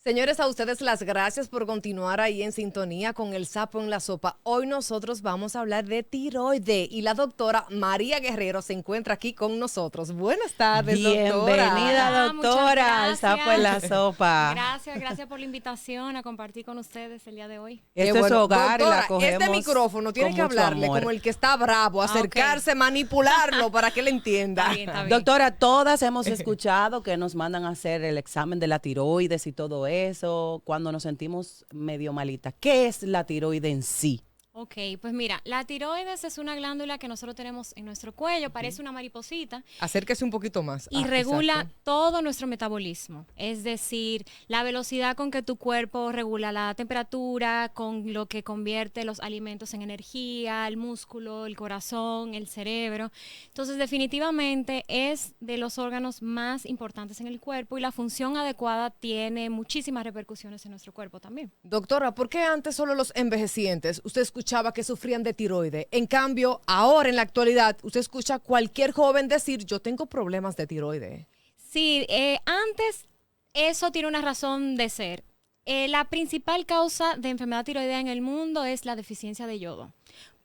Señores, a ustedes las gracias por continuar ahí en sintonía con El Sapo en la Sopa. Hoy nosotros vamos a hablar de tiroides y la doctora María Guerrero se encuentra aquí con nosotros. Buenas tardes, doctora. Bienvenida, doctora, al Sapo en la Sopa. Gracias por la invitación a compartir con ustedes el día de hoy. Este es su hogar, doctora, y la cogemos este micrófono tiene con que mucho hablarle amor. como el que está bravo, acercarse, manipularlo para que él entienda. Está bien. Doctora, todas hemos escuchado que nos mandan a hacer el examen de la tiroides y todo eso cuando nos sentimos medio malitas. ¿Qué es la tiroides en sí? Ok, pues mira, la tiroides es una glándula que nosotros tenemos en nuestro cuello, parece una mariposita. Acérquese un poquito más. Y regula exacto. todo nuestro metabolismo, es decir, la velocidad con que tu cuerpo regula la temperatura, con lo que convierte los alimentos en energía, el músculo, el corazón, el cerebro. Entonces, definitivamente es de los órganos más importantes en el cuerpo y la función adecuada tiene muchísimas repercusiones en nuestro cuerpo también. Doctora, ¿por qué antes solo los envejecientes usted escuchaba que sufrían de tiroides? En cambio, ahora en la actualidad, usted escucha a cualquier joven decir, yo tengo problemas de tiroides. Sí, antes eso tiene una razón de ser. La principal causa de enfermedad tiroidea en el mundo es la deficiencia de yodo.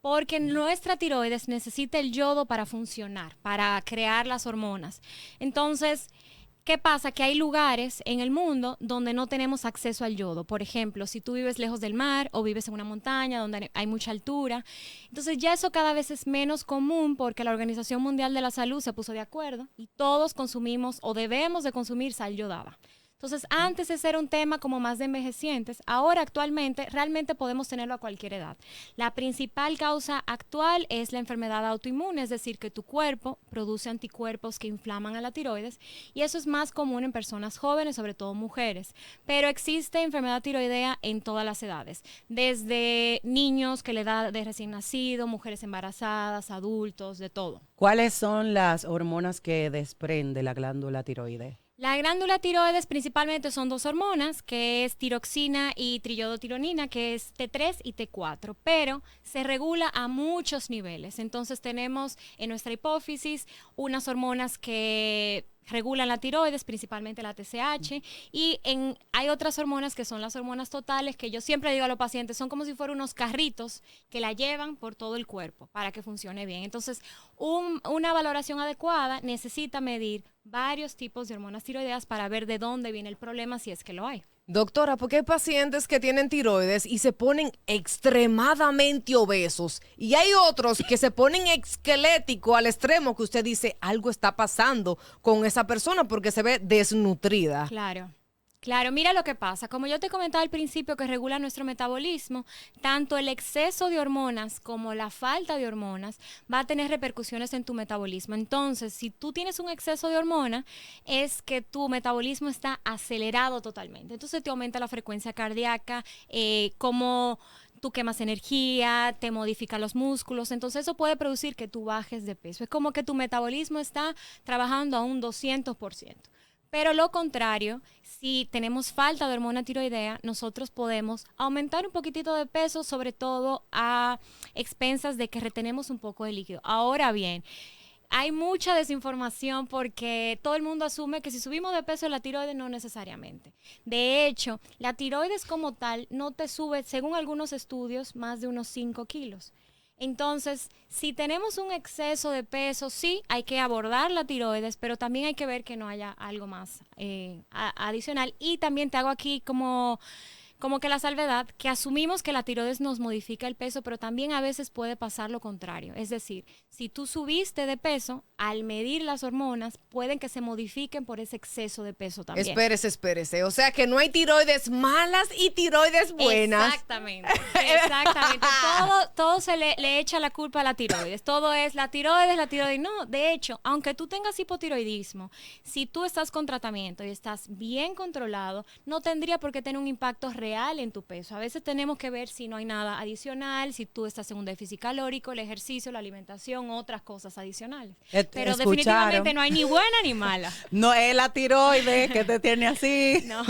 Porque nuestra tiroides necesita el yodo para funcionar, para crear las hormonas. Entonces, ¿qué pasa? Que hay lugares en el mundo donde no tenemos acceso al yodo. Por ejemplo, si tú vives lejos del mar o vives en una montaña donde hay mucha altura. Entonces ya eso cada vez es menos común porque la Organización Mundial de la Salud se puso de acuerdo y todos consumimos o debemos de consumir sal yodada. Entonces, antes ese era un tema como más de envejecientes. Ahora, actualmente, realmente podemos tenerlo a cualquier edad. La principal causa actual es la enfermedad autoinmune, es decir, que tu cuerpo produce anticuerpos que inflaman a la tiroides y eso es más común en personas jóvenes, sobre todo mujeres. Pero existe enfermedad tiroidea en todas las edades, desde niños que le da de recién nacido, mujeres embarazadas, adultos, de todo. ¿Cuáles son las hormonas que desprende la glándula tiroides? La glándula tiroides principalmente son dos hormonas, que es tiroxina y triiodotironina, que es T3 y T4, pero se regula a muchos niveles. Entonces tenemos en nuestra hipófisis unas hormonas que regulan la tiroides, principalmente la TSH, y hay otras hormonas que son las hormonas totales, que yo siempre digo a los pacientes, son como si fueran unos carritos que la llevan por todo el cuerpo para que funcione bien. Entonces, una valoración adecuada necesita medir varios tipos de hormonas tiroideas para ver de dónde viene el problema, si es que lo hay. Doctora, ¿por qué hay pacientes que tienen tiroides y se ponen extremadamente obesos? Y hay otros que se ponen esqueléticos al extremo que usted dice, algo está pasando con esa persona porque se ve desnutrida. Claro, mira lo que pasa. Como yo te comentaba al principio que regula nuestro metabolismo, tanto el exceso de hormonas como la falta de hormonas va a tener repercusiones en tu metabolismo. Entonces, si tú tienes un exceso de hormona, es que tu metabolismo está acelerado totalmente. Entonces te aumenta la frecuencia cardíaca, como tú quemas energía, te modifica los músculos, entonces eso puede producir que tú bajes de peso. Es como que tu metabolismo está trabajando a un 200%. Pero lo contrario, si tenemos falta de hormona tiroidea, nosotros podemos aumentar un poquitito de peso, sobre todo a expensas de que retenemos un poco de líquido. Ahora bien, hay mucha desinformación porque todo el mundo asume que si subimos de peso la tiroides no necesariamente. De hecho, la tiroides como tal no te sube, según algunos estudios, más de unos 5 kilos. Entonces, si tenemos un exceso de peso, sí, hay que abordar la tiroides, pero también hay que ver que no haya algo más adicional. Y también te hago aquí como que la salvedad, que asumimos que la tiroides nos modifica el peso, pero también a veces puede pasar lo contrario. Es decir, si tú subiste de peso, al medir las hormonas, pueden que se modifiquen por ese exceso de peso también. Espérese. O sea que no hay tiroides malas y tiroides buenas. Exactamente. Todo se le echa la culpa a la tiroides. Todo es la tiroides. No, de hecho, aunque tú tengas hipotiroidismo, si tú estás con tratamiento y estás bien controlado, no tendría por qué tener un impacto real en tu peso. A veces tenemos que ver si no hay nada adicional, si tú estás en un déficit calórico, el ejercicio, la alimentación, otras cosas adicionales. Pero definitivamente no hay ni buena ni mala. No es la tiroides que te tiene así. No.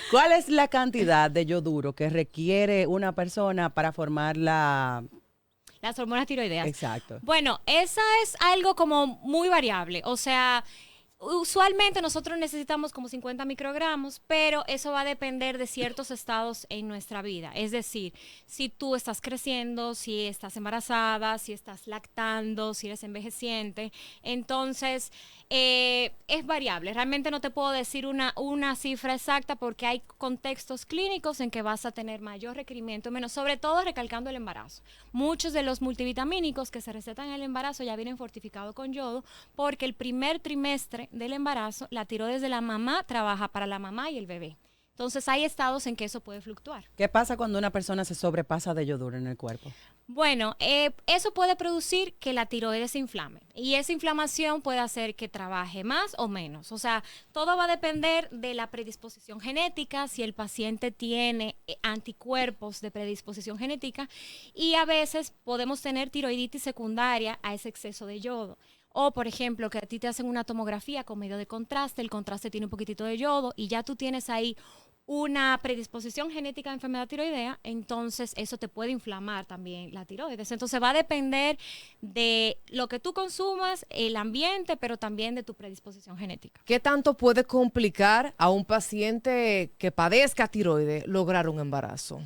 ¿Cuál es la cantidad de yoduro que requiere una persona para formar las hormonas tiroideas? Exacto. Bueno, esa es algo como muy variable. O sea, Usualmente nosotros necesitamos como 50 microgramos, pero eso va a depender de ciertos estados en nuestra vida. Es decir, si tú estás creciendo, si estás embarazada, si estás lactando, si eres envejeciente, entonces es variable. Realmente no te puedo decir una cifra exacta porque hay contextos clínicos en que vas a tener mayor requerimiento, menos, sobre todo recalcando el embarazo. Muchos de los multivitamínicos que se recetan en el embarazo ya vienen fortificados con yodo porque el primer trimestre del embarazo, la tiroides de la mamá trabaja para la mamá y el bebé. Entonces hay estados en que eso puede fluctuar. ¿Qué pasa cuando una persona se sobrepasa de yoduro en el cuerpo? Bueno, eso puede producir que la tiroides se inflame y esa inflamación puede hacer que trabaje más o menos. O sea, todo va a depender de la predisposición genética, si el paciente tiene anticuerpos de predisposición genética y a veces podemos tener tiroiditis secundaria a ese exceso de yodo. O, por ejemplo, que a ti te hacen una tomografía con medio de contraste, el contraste tiene un poquitito de yodo y ya tú tienes ahí una predisposición genética de enfermedad tiroidea, entonces eso te puede inflamar también la tiroides. Entonces va a depender de lo que tú consumas, el ambiente, pero también de tu predisposición genética. ¿Qué tanto puede complicar a un paciente que padezca tiroides lograr un embarazo?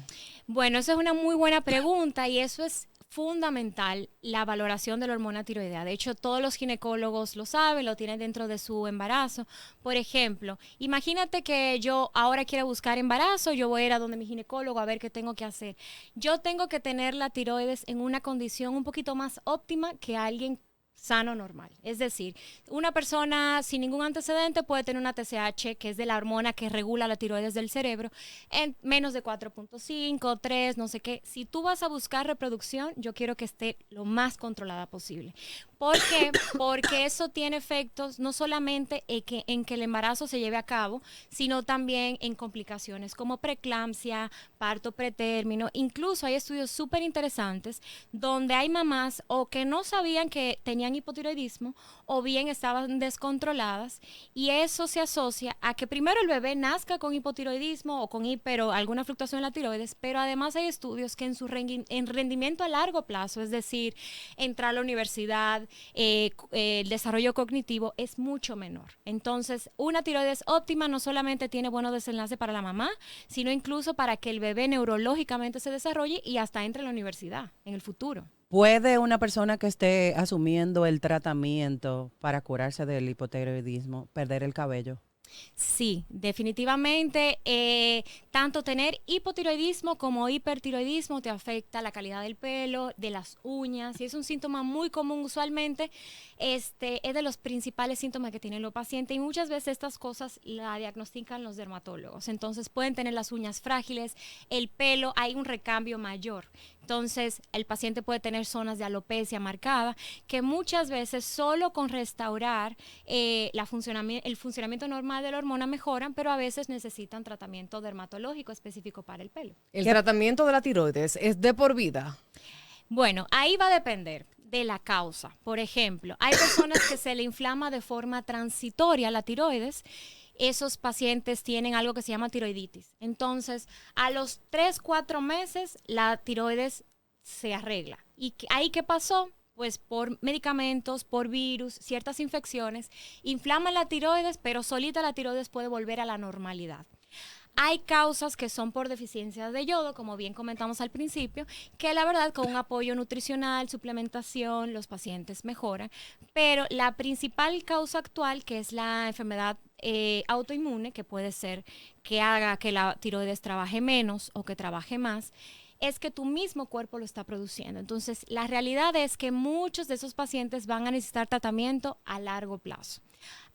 Bueno, esa es una muy buena pregunta y eso es fundamental, la valoración de la hormona tiroidea. De hecho, todos los ginecólogos lo saben, lo tienen dentro de su embarazo. Por ejemplo, imagínate que yo ahora quiero buscar embarazo, yo voy a ir a donde mi ginecólogo a ver qué tengo que hacer. Yo tengo que tener la tiroides en una condición un poquito más óptima que alguien sano normal. Es decir, una persona sin ningún antecedente puede tener una TSH, que es de la hormona que regula la tiroides del cerebro, en menos de 4.5, 3, no sé qué. Si tú vas a buscar reproducción, yo quiero que esté lo más controlada posible. ¿Por qué? Porque eso tiene efectos no solamente en que el embarazo se lleve a cabo, sino también en complicaciones como preeclampsia, parto pretérmino. Incluso hay estudios súper interesantes donde hay mamás o que no sabían que tenían hipotiroidismo o bien estaban descontroladas y eso se asocia a que primero el bebé nazca con hipotiroidismo o con alguna fluctuación en la tiroides, pero además hay estudios que en rendimiento a largo plazo, es decir, entrar a la universidad, el desarrollo cognitivo es mucho menor. Entonces, una tiroides óptima no solamente tiene buenos desenlaces para la mamá, sino incluso para que el bebé neurológicamente se desarrolle y hasta entre a la universidad en el futuro. ¿Puede una persona que esté asumiendo el tratamiento para curarse del hipotiroidismo perder el cabello? Sí, definitivamente, tanto tener hipotiroidismo como hipertiroidismo te afecta la calidad del pelo, de las uñas, y es un síntoma muy común usualmente, es de los principales síntomas que tienen los pacientes y muchas veces estas cosas la diagnostican los dermatólogos, entonces pueden tener las uñas frágiles, el pelo, hay un recambio mayor. Entonces, el paciente puede tener zonas de alopecia marcada, que muchas veces solo con restaurar el funcionamiento normal de la hormona mejoran, pero a veces necesitan tratamiento dermatológico específico para el pelo. ¿El tratamiento de la tiroides es de por vida? Bueno, ahí va a depender de la causa. Por ejemplo, hay personas que se le inflama de forma transitoria la tiroides. Esos pacientes tienen algo que se llama tiroiditis. Entonces, a los 3-4 meses, la tiroides se arregla. ¿Y ahí qué pasó? Pues por medicamentos, por virus, ciertas infecciones, inflaman la tiroides, pero solita la tiroides puede volver a la normalidad. Hay causas que son por deficiencia de yodo, como bien comentamos al principio, que la verdad con un apoyo nutricional, suplementación, los pacientes mejoran. Pero la principal causa actual, que es la enfermedad autoinmune, que puede ser que haga que la tiroides trabaje menos o que trabaje más, es que tu mismo cuerpo lo está produciendo. Entonces, la realidad es que muchos de esos pacientes van a necesitar tratamiento a largo plazo.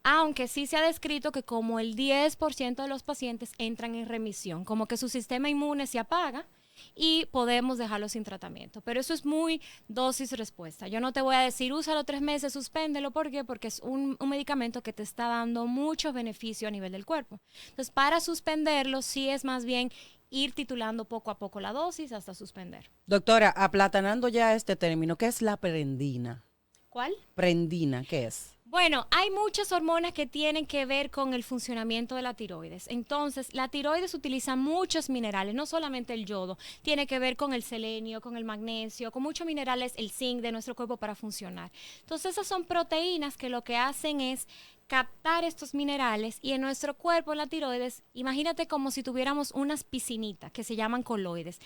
Aunque sí se ha descrito que como el 10% de los pacientes entran en remisión, como que su sistema inmune se apaga y podemos dejarlo sin tratamiento. Pero eso es muy dosis-respuesta. Yo no te voy a decir, úsalo 3 meses, suspéndelo. ¿Por qué? Porque es un medicamento que te está dando mucho beneficio a nivel del cuerpo. Entonces, para suspenderlo, sí es más bien ir titulando poco a poco la dosis hasta suspender. Doctora, aplatanando ya este término, ¿qué es la prendina? ¿Cuál? Prendina, ¿qué es? Bueno, hay muchas hormonas que tienen que ver con el funcionamiento de la tiroides. Entonces, la tiroides utiliza muchos minerales, no solamente el yodo, tiene que ver con el selenio, con el magnesio, con muchos minerales, el zinc de nuestro cuerpo para funcionar. Entonces, esas son proteínas que lo que hacen es captar estos minerales y en nuestro cuerpo, en la tiroides, imagínate como si tuviéramos unas piscinitas que se llaman coloides.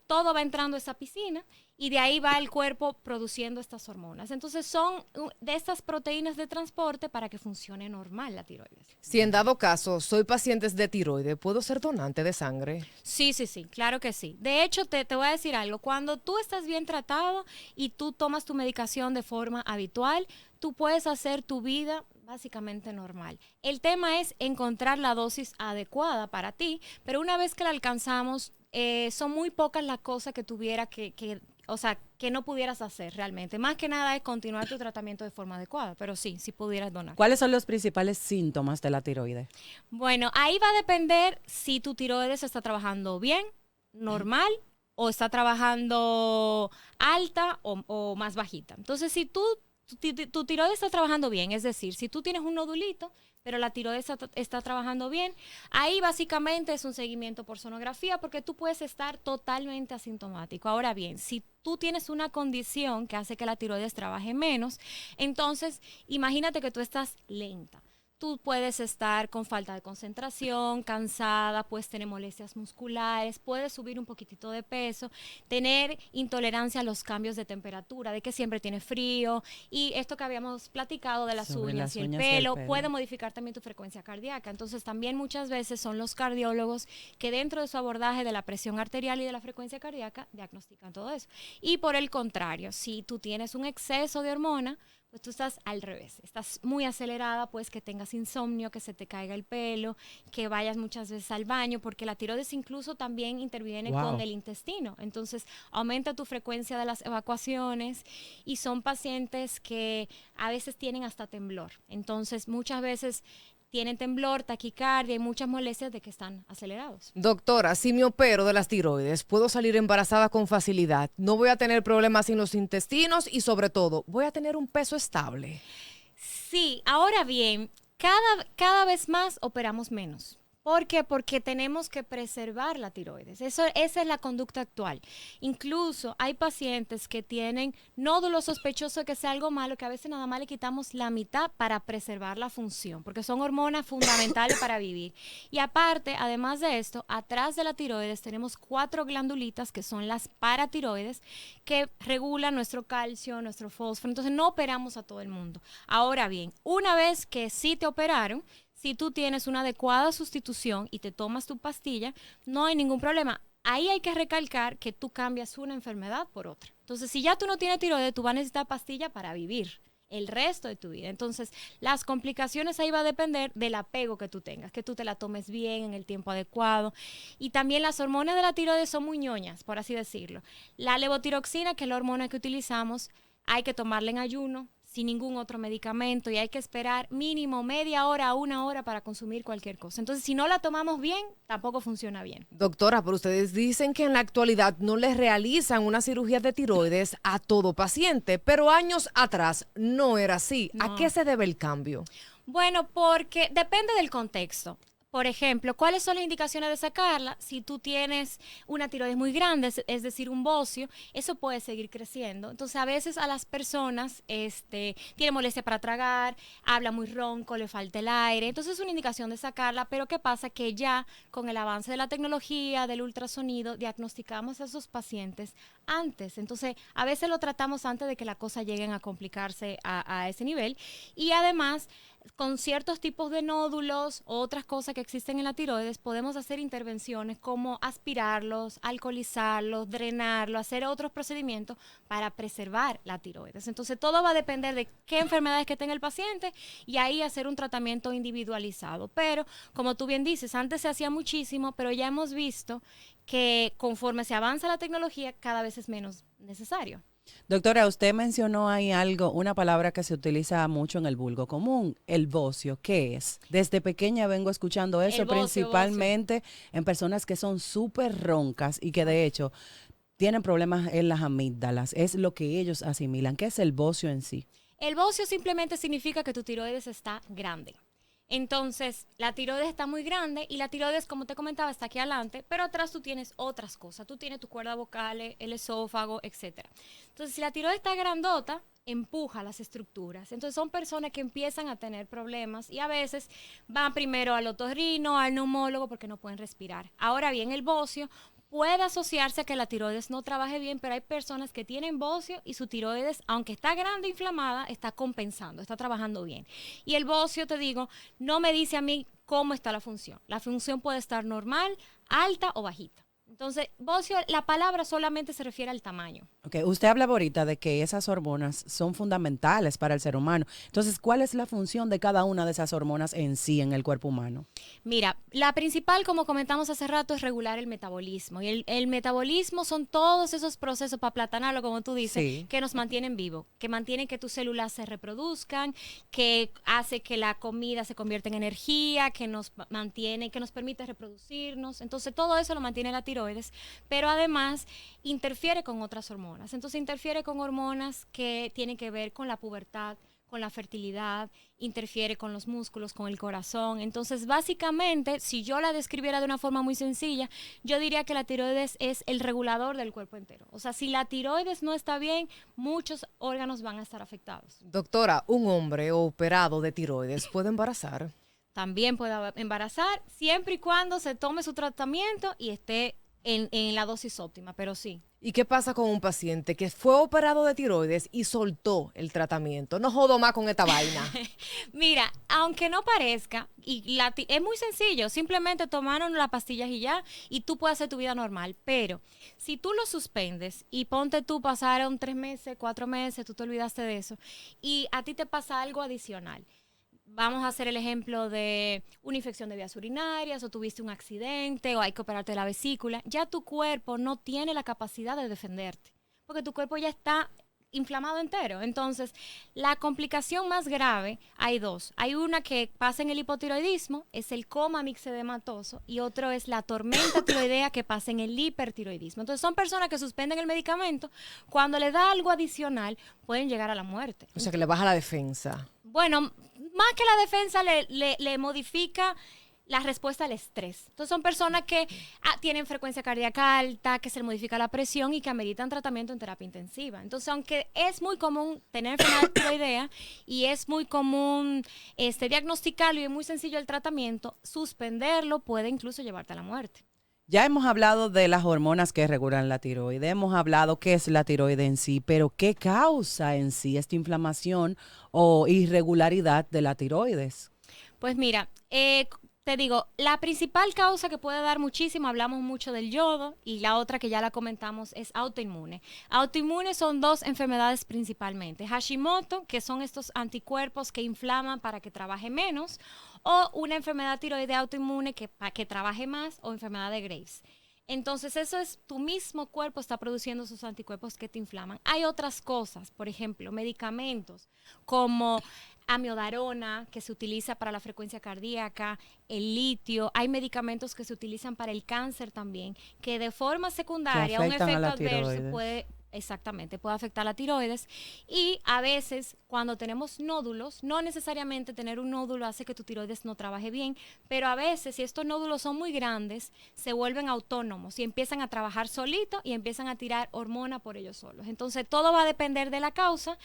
Todo va entrando a esa piscina y de ahí va el cuerpo produciendo estas hormonas. Entonces son de estas proteínas de transporte para que funcione normal la tiroides. Si en dado caso soy paciente de tiroides, ¿puedo ser donante de sangre? Sí, claro que sí. De hecho, te voy a decir algo. Cuando tú estás bien tratado y tú tomas tu medicación de forma habitual, tú puedes hacer tu vida básicamente normal. El tema es encontrar la dosis adecuada para ti, pero una vez que la alcanzamos, son muy pocas las cosas que tuviera que no pudieras hacer realmente. Más que nada es continuar tu tratamiento de forma adecuada, pero sí pudieras donar. ¿Cuáles son los principales síntomas de la tiroides? Bueno, ahí va a depender si tu tiroides está trabajando bien, normal, o está trabajando alta o más bajita. Entonces, si tu tiroides está trabajando bien, es decir, si tú tienes un nodulito, pero la tiroides está trabajando bien, ahí básicamente es un seguimiento por sonografía porque tú puedes estar totalmente asintomático. Ahora bien, si tú tienes una condición que hace que la tiroides trabaje menos, entonces imagínate que tú estás lenta. Tú puedes estar con falta de concentración, cansada, puedes tener molestias musculares, puedes subir un poquitito de peso, tener intolerancia a los cambios de temperatura, de que siempre tiene frío, y esto que habíamos platicado de las uñas y el pelo, puede modificar también tu frecuencia cardíaca. Entonces también muchas veces son los cardiólogos que dentro de su abordaje de la presión arterial y de la frecuencia cardíaca diagnostican todo eso. Y por el contrario, si tú tienes un exceso de hormona, pues tú estás al revés, estás muy acelerada, pues que tengas insomnio, que se te caiga el pelo, que vayas muchas veces al baño, porque la tiroides incluso también interviene con el intestino. Entonces aumenta tu frecuencia de las evacuaciones y son pacientes que a veces tienen hasta temblor. Entonces muchas veces tienen temblor, taquicardia y muchas molestias de que están acelerados. Doctora, si me opero de las tiroides, ¿puedo salir embarazada con facilidad? ¿No voy a tener problemas en los intestinos? Y sobre todo, ¿voy a tener un peso estable? Sí, ahora bien, cada vez más operamos menos. ¿Por qué? Porque tenemos que preservar la tiroides. Esa es la conducta actual. Incluso hay pacientes que tienen nódulos sospechosos de que sea algo malo, que a veces nada más le quitamos la mitad para preservar la función, porque son hormonas fundamentales para vivir. Y aparte, además de esto, atrás de la tiroides tenemos 4 glandulitas que son las paratiroides que regulan nuestro calcio, nuestro fósforo. Entonces no operamos a todo el mundo. Ahora bien, una vez que sí te operaron, si tú tienes una adecuada sustitución y te tomas tu pastilla, no hay ningún problema. Ahí hay que recalcar que tú cambias una enfermedad por otra. Entonces, si ya tú no tienes tiroides, tú vas a necesitar pastilla para vivir el resto de tu vida. Entonces, las complicaciones ahí va a depender del apego que tú tengas, que tú te la tomes bien en el tiempo adecuado. Y también las hormonas de la tiroides son muy ñoñas, por así decirlo. La levotiroxina, que es la hormona que utilizamos, hay que tomarla en ayuno, sin ningún otro medicamento, y hay que esperar mínimo media hora a 1 hora para consumir cualquier cosa. Entonces, si no la tomamos bien, tampoco funciona bien. Doctora, pero ustedes dicen que en la actualidad no les realizan una cirugía de tiroides a todo paciente, pero años atrás no era así. No. ¿A qué se debe el cambio? Bueno, porque depende del contexto. Por ejemplo, ¿cuáles son las indicaciones de sacarla? Si tú tienes una tiroides muy grande, es decir, un bocio, eso puede seguir creciendo. Entonces, a veces a las personas tienen molestia para tragar, habla muy ronco, le falta el aire. Entonces, es una indicación de sacarla, pero ¿qué pasa? Que ya con el avance de la tecnología, del ultrasonido, diagnosticamos a esos pacientes antes. Entonces, a veces lo tratamos antes de que la cosa lleguen a complicarse a ese nivel. Y además, con ciertos tipos de nódulos o otras cosas que existen en la tiroides, podemos hacer intervenciones como aspirarlos, alcoholizarlos, drenarlos, hacer otros procedimientos para preservar la tiroides. Entonces, todo va a depender de qué enfermedades que tenga el paciente y ahí hacer un tratamiento individualizado. Pero, como tú bien dices, antes se hacía muchísimo, pero ya hemos visto que conforme se avanza la tecnología, cada vez es menos necesario. Doctora, usted mencionó ahí algo, una palabra que se utiliza mucho en el vulgo común, el bocio. ¿Qué es? Desde pequeña vengo escuchando eso, principalmente en personas que son súper roncas y que de hecho tienen problemas en las amígdalas. Es lo que ellos asimilan. ¿Qué es el bocio en sí? El bocio simplemente significa que tu tiroides está grande. Entonces, la tiroides está muy grande y la tiroides, como te comentaba, está aquí adelante, pero atrás tú tienes otras cosas. Tú tienes tu cuerda vocal, el esófago, etc. Entonces, si la tiroides está grandota, empuja las estructuras. Entonces son personas que empiezan a tener problemas y a veces van primero al otorrino, al neumólogo porque no pueden respirar. Ahora bien, el bocio puede asociarse a que la tiroides no trabaje bien, pero hay personas que tienen bocio y su tiroides, aunque está grande e inflamada, está compensando, está trabajando bien. Y el bocio, te digo, no me dice a mí cómo está la función. La función puede estar normal, alta o bajita. Entonces, bocio, la palabra solamente se refiere al tamaño. Okay. Usted hablaba ahorita de que esas hormonas son fundamentales para el ser humano. Entonces, ¿cuál es la función de cada una de esas hormonas en sí en el cuerpo humano? Mira, la principal, como comentamos hace rato, es regular el metabolismo. Y el metabolismo son todos esos procesos, para platanarlo, como tú dices, Sí. que nos mantienen vivos, que mantienen que tus células se reproduzcan, que hace que la comida se convierta en energía, que nos mantiene, que nos permite reproducirnos. Entonces, todo eso lo mantiene la tiroides, pero además interfiere con otras hormonas. Entonces interfiere con hormonas que tienen que ver con la pubertad, con la fertilidad, interfiere con los músculos, con el corazón. Entonces, básicamente, si yo la describiera de una forma muy sencilla, yo diría que la tiroides es el regulador del cuerpo entero. O sea, si la tiroides no está bien, muchos órganos van a estar afectados. Doctora, ¿un hombre operado de tiroides puede embarazar? También puede embarazar, siempre y cuando se tome su tratamiento y esté en la dosis óptima, pero sí. ¿Y qué pasa con un paciente que fue operado de tiroides y soltó el tratamiento? No jodo más con esta vaina. Mira, aunque no parezca, es muy sencillo, simplemente tomaron las pastillas y ya, y tú puedes hacer tu vida normal, pero si tú lo suspendes y ponte tú, pasaron 3 meses, 4 meses, tú te olvidaste de eso, y a ti te pasa algo adicional. Vamos a hacer el ejemplo de una infección de vías urinarias, o tuviste un accidente, o hay que operarte de la vesícula. Ya tu cuerpo no tiene la capacidad de defenderte, porque tu cuerpo ya está inflamado entero. Entonces, la complicación más grave, hay dos. Hay una que pasa en el hipotiroidismo, es el coma mixedematoso, y otro es la tormenta tiroidea que pasa en el hipertiroidismo. Entonces, son personas que suspenden el medicamento, cuando le da algo adicional, pueden llegar a la muerte. O sea, que le baja la defensa. Bueno, más que la defensa le modifica la respuesta al estrés. Entonces son personas que tienen frecuencia cardíaca alta, que se le modifica la presión y que ameritan tratamiento en terapia intensiva. Entonces, aunque es muy común tener enfermedad tiroidea y es muy común diagnosticarlo y es muy sencillo el tratamiento, suspenderlo puede incluso llevarte a la muerte. Ya hemos hablado de las hormonas que regulan la tiroides, hemos hablado qué es la tiroide en sí, pero qué causa en sí esta inflamación o irregularidad de la tiroides. Pues mira, te digo, la principal causa que puede dar muchísimo, hablamos mucho del yodo, y la otra que ya la comentamos es autoinmune. Autoinmune son 2 enfermedades principalmente. Hashimoto, que son estos anticuerpos que inflaman para que trabaje menos, o una enfermedad tiroidea autoinmune para que trabaje más, o enfermedad de Graves. Entonces, eso es, tu mismo cuerpo está produciendo esos anticuerpos que te inflaman. Hay otras cosas, por ejemplo, medicamentos como amiodarona, que se utiliza para la frecuencia cardíaca, el litio. Hay medicamentos que se utilizan para el cáncer también, que de forma secundaria un efecto adverso puede afectar la tiroides. Y a veces, cuando tenemos nódulos, no necesariamente tener un nódulo hace que tu tiroides no trabaje bien, pero a veces, si estos nódulos son muy grandes, se vuelven autónomos y empiezan a trabajar solitos y empiezan a tirar hormona por ellos solos. Entonces, todo va a depender de la causa,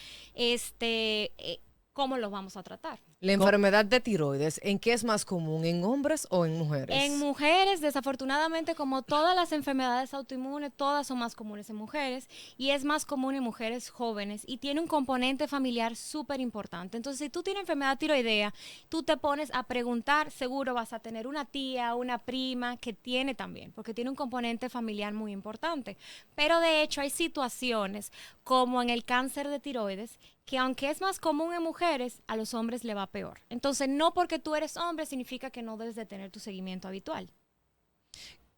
cómo los vamos a tratar. La enfermedad de tiroides, ¿en qué es más común? ¿En hombres o en mujeres? En mujeres, desafortunadamente, como todas las enfermedades autoinmunes, todas son más comunes en mujeres, y es más común en mujeres jóvenes, y tiene un componente familiar súper importante. Entonces, si tú tienes enfermedad tiroidea, tú te pones a preguntar, seguro vas a tener una tía, una prima que tiene también, porque tiene un componente familiar muy importante. Pero de hecho hay situaciones como en el cáncer de tiroides, que aunque es más común en mujeres, a los hombres le va peor. Entonces, no porque tú eres hombre significa que no debes de tener tu seguimiento habitual.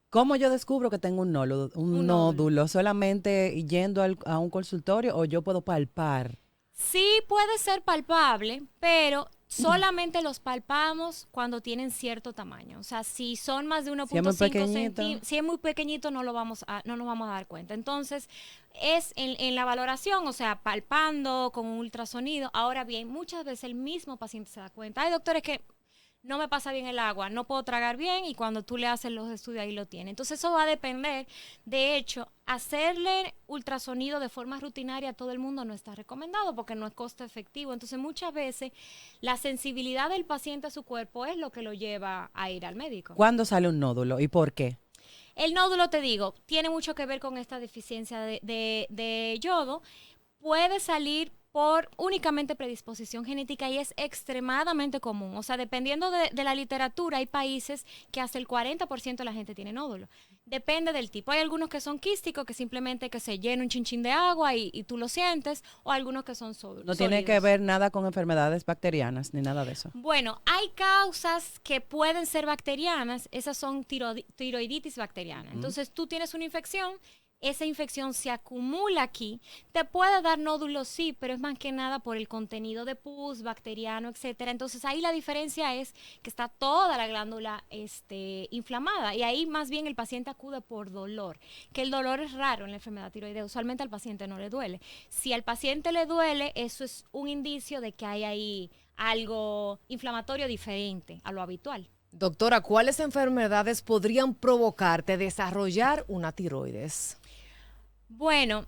¿Cómo yo descubro que tengo un nódulo? ¿Solamente yendo a un consultorio o yo puedo palpar? Sí puede ser palpable, pero solamente los palpamos cuando tienen cierto tamaño. O sea, si son más de 1.5 centímetros, si es muy pequeñito, no nos vamos a dar cuenta. Entonces, es en la valoración, o sea, palpando con un ultrasonido. Ahora bien, muchas veces el mismo paciente se da cuenta. Hay doctores que no me pasa bien el agua, no puedo tragar bien, y cuando tú le haces los estudios ahí lo tiene. Entonces eso va a depender. De hecho, hacerle ultrasonido de forma rutinaria a todo el mundo no está recomendado porque no es costo efectivo. Entonces muchas veces la sensibilidad del paciente a su cuerpo es lo que lo lleva a ir al médico. ¿Cuándo sale un nódulo y por qué? El nódulo, te digo, tiene mucho que ver con esta deficiencia de yodo. Puede salir por únicamente predisposición genética y es extremadamente común. O sea, dependiendo de la literatura, hay países que hasta el 40% de la gente tiene nódulo. Depende del tipo. Hay algunos que son quísticos, que simplemente que se llena un chinchín de agua y tú lo sientes, o algunos que son sólidos. No tiene que ver nada con enfermedades bacterianas ni nada de eso. Bueno, hay causas que pueden ser bacterianas. Esas son tiroiditis bacteriana. Entonces, tú tienes una infección, esa infección se acumula aquí, te puede dar nódulos, sí, pero es más que nada por el contenido de pus, bacteriano, etcétera. Entonces ahí la diferencia es que está toda la glándula inflamada, y ahí más bien el paciente acude por dolor, que el dolor es raro en la enfermedad tiroidea. Usualmente al paciente no le duele. Si al paciente le duele, eso es un indicio de que hay ahí algo inflamatorio diferente a lo habitual. Doctora, ¿cuáles enfermedades podrían provocarte desarrollar una tiroides? Bueno,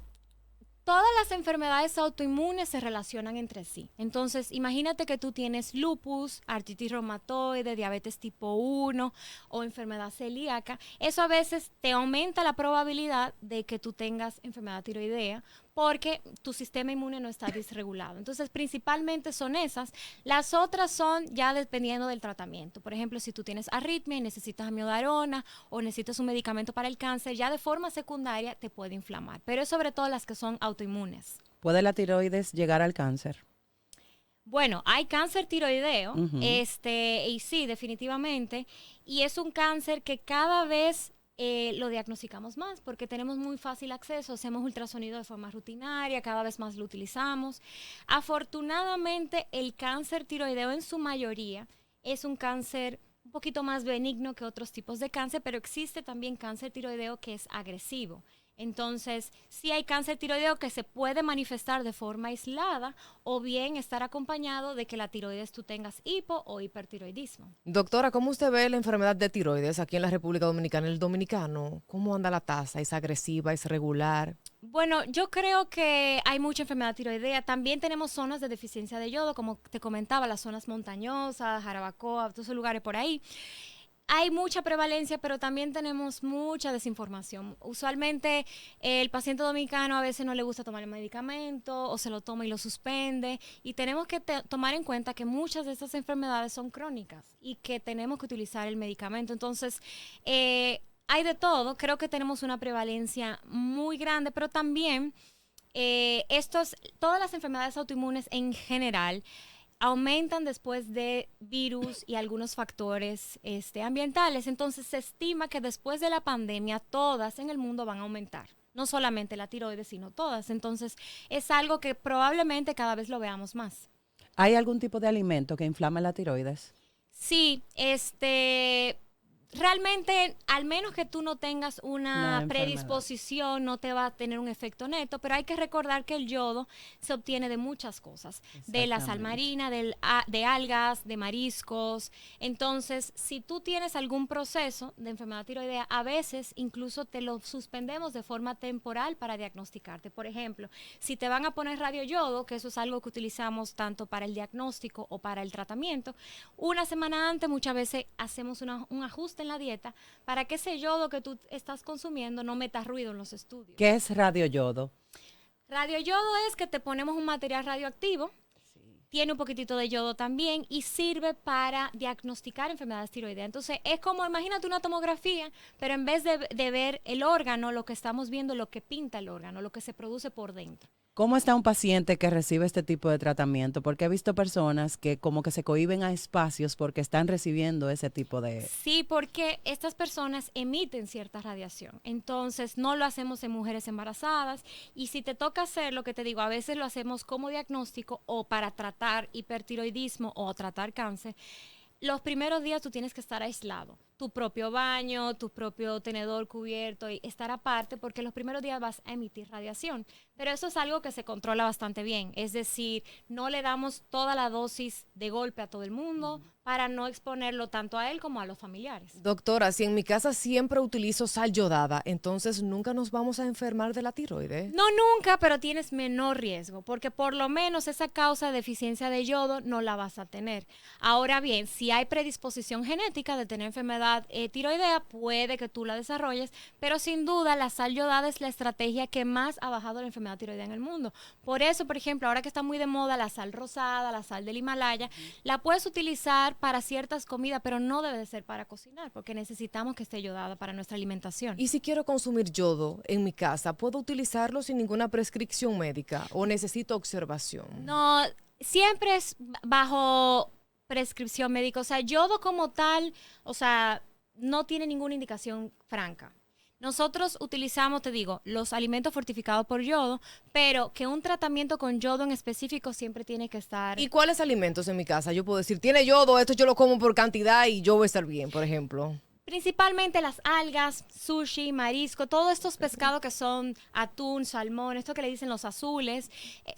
todas las enfermedades autoinmunes se relacionan entre sí. Entonces, imagínate que tú tienes lupus, artritis reumatoide, diabetes tipo 1 o enfermedad celíaca. Eso a veces te aumenta la probabilidad de que tú tengas enfermedad tiroidea porque tu sistema inmune no está desregulado. Entonces, principalmente son esas. Las otras son ya dependiendo del tratamiento. Por ejemplo, si tú tienes arritmia y necesitas amiodarona o necesitas un medicamento para el cáncer, ya de forma secundaria te puede inflamar. Pero es sobre todo las que son autoinmunes. ¿Puede la tiroides llegar al cáncer? Bueno, hay cáncer tiroideo, y sí, definitivamente. Y es un cáncer que cada vez lo diagnosticamos más porque tenemos muy fácil acceso, hacemos ultrasonido de forma rutinaria, cada vez más lo utilizamos. Afortunadamente, el cáncer tiroideo en su mayoría es un cáncer un poquito más benigno que otros tipos de cáncer, pero existe también cáncer tiroideo que es agresivo. Entonces, sí hay cáncer tiroideo que se puede manifestar de forma aislada o bien estar acompañado de que la tiroides tú tengas hipo o hipertiroidismo. Doctora, ¿cómo usted ve la enfermedad de tiroides aquí en la República Dominicana? El dominicano, ¿cómo anda la tasa? ¿Es agresiva? ¿Es regular? Bueno, yo creo que hay mucha enfermedad tiroidea. También tenemos zonas de deficiencia de yodo, como te comentaba, las zonas montañosas, Jarabacoa, todos esos lugares por ahí. Hay mucha prevalencia, pero también tenemos mucha desinformación. Usualmente el paciente dominicano a veces no le gusta tomar el medicamento o se lo toma y lo suspende. Y tenemos que tomar en cuenta que muchas de estas enfermedades son crónicas y que tenemos que utilizar el medicamento. Entonces, hay de todo. Creo que tenemos una prevalencia muy grande, pero también todas las enfermedades autoinmunes en general aumentan después de virus y algunos factores ambientales. Entonces se estima que después de la pandemia todas en el mundo van a aumentar. No solamente la tiroides, sino todas. Entonces es algo que probablemente cada vez lo veamos más. ¿Hay algún tipo de alimento que inflame la tiroides? Sí, realmente, al menos que tú no tengas una predisposición, no te va a tener un efecto neto, pero hay que recordar que el yodo se obtiene de muchas cosas, de la sal marina, de algas, de mariscos. Entonces, si tú tienes algún proceso de enfermedad tiroidea, a veces incluso te lo suspendemos de forma temporal para diagnosticarte. Por ejemplo, si te van a poner radioyodo, que eso es algo que utilizamos tanto para el diagnóstico o para el tratamiento, una semana antes muchas veces hacemos un ajuste en la dieta para que ese yodo que tú estás consumiendo no meta ruido en los estudios. ¿Qué es radioyodo? Radioyodo es que te ponemos un material radioactivo, tiene un poquitito de yodo también y sirve para diagnosticar enfermedades tiroideas. Entonces es como, imagínate una tomografía, pero en vez de ver el órgano, lo que estamos viendo, lo que pinta el órgano, lo que se produce por dentro. ¿Cómo está un paciente que recibe este tipo de tratamiento? Porque he visto personas que como que se cohíben a espacios porque están recibiendo ese tipo de... Sí, porque estas personas emiten cierta radiación. Entonces, no lo hacemos en mujeres embarazadas. Y si te toca hacer, lo que te digo, a veces lo hacemos como diagnóstico o para tratar hipertiroidismo o tratar cáncer. Los primeros días tú tienes que estar aislado. Tu propio baño, tu propio tenedor cubierto y estar aparte porque los primeros días vas a emitir radiación. Pero eso es algo que se controla bastante bien. Es decir, no le damos toda la dosis de golpe a todo el mundo para no exponerlo tanto a él como a los familiares. Doctora, si en mi casa siempre utilizo sal yodada, entonces nunca nos vamos a enfermar de la tiroides. No nunca, pero tienes menor riesgo, porque por lo menos esa causa de deficiencia de yodo no la vas a tener. Ahora bien, si hay predisposición genética de tener enfermedad tiroidea, puede que tú la desarrolles, pero sin duda la sal yodada es la estrategia que más ha bajado la enfermedad tiroidea en el mundo. Por eso, por ejemplo, ahora que está muy de moda la sal rosada, la sal del Himalaya, la puedes utilizar para ciertas comidas, pero no debe de ser para cocinar, porque necesitamos que esté yodada para nuestra alimentación. Y si quiero consumir yodo en mi casa, ¿puedo utilizarlo sin ninguna prescripción médica o necesito observación? No, siempre es bajo prescripción médica. O sea, yodo como tal, o sea, no tiene ninguna indicación franca. Nosotros utilizamos, te digo, los alimentos fortificados por yodo, pero que un tratamiento con yodo en específico siempre tiene que estar... ¿Y cuáles alimentos en mi casa? Yo puedo decir, tiene yodo, esto yo lo como por cantidad y yo voy a estar bien, por ejemplo. Principalmente las algas, sushi, marisco, todos estos pescados que son atún, salmón, esto que le dicen los azules.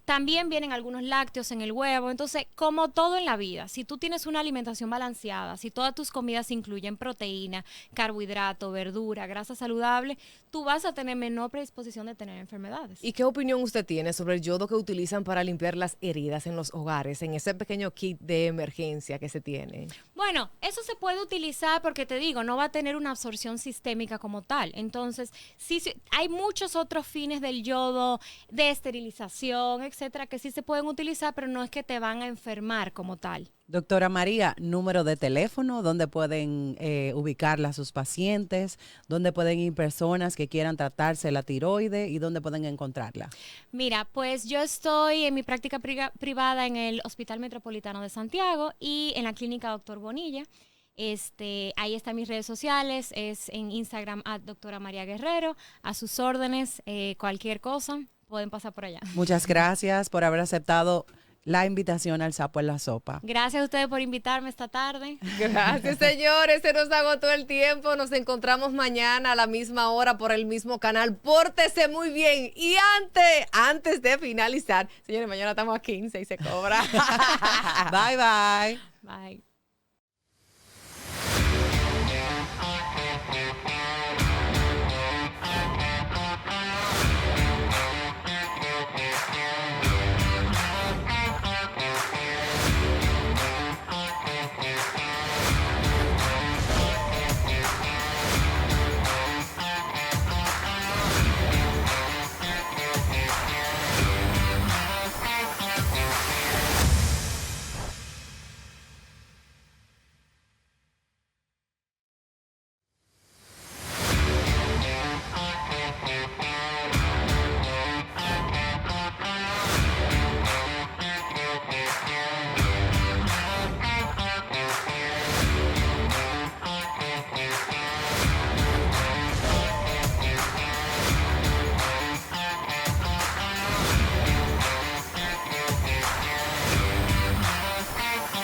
También vienen algunos lácteos en el huevo. Entonces, como todo en la vida, si tú tienes una alimentación balanceada, si todas tus comidas incluyen proteína, carbohidrato, verdura, grasa saludable, tú vas a tener menor predisposición de tener enfermedades. ¿Y qué opinión usted tiene sobre el yodo que utilizan para limpiar las heridas en los hogares, en ese pequeño kit de emergencia que se tiene? Bueno, eso se puede utilizar porque te digo, no va a tener una absorción sistémica como tal. Entonces, sí, hay muchos otros fines del yodo, de esterilización, etcétera, que sí se pueden utilizar, pero no es que te van a enfermar como tal. Doctora María, número de teléfono, donde pueden ubicarla a sus pacientes, donde pueden ir personas que quieran tratarse la tiroides y dónde pueden encontrarla. Mira, pues yo estoy en mi práctica privada en el Hospital Metropolitano de Santiago y en la clínica Dr. Bonilla. Ahí están mis redes sociales, es en Instagram @doctora María Guerrero, a sus órdenes, cualquier cosa, pueden pasar por allá. Muchas gracias por haber aceptado la invitación al Sapo en la Sopa. Gracias a ustedes por invitarme esta tarde. Gracias, señores. Se nos agotó el tiempo. Nos encontramos mañana a la misma hora por el mismo canal. Pórtese muy bien. Y antes de finalizar, señores, mañana estamos a 15 y se cobra. Bye, bye. Bye.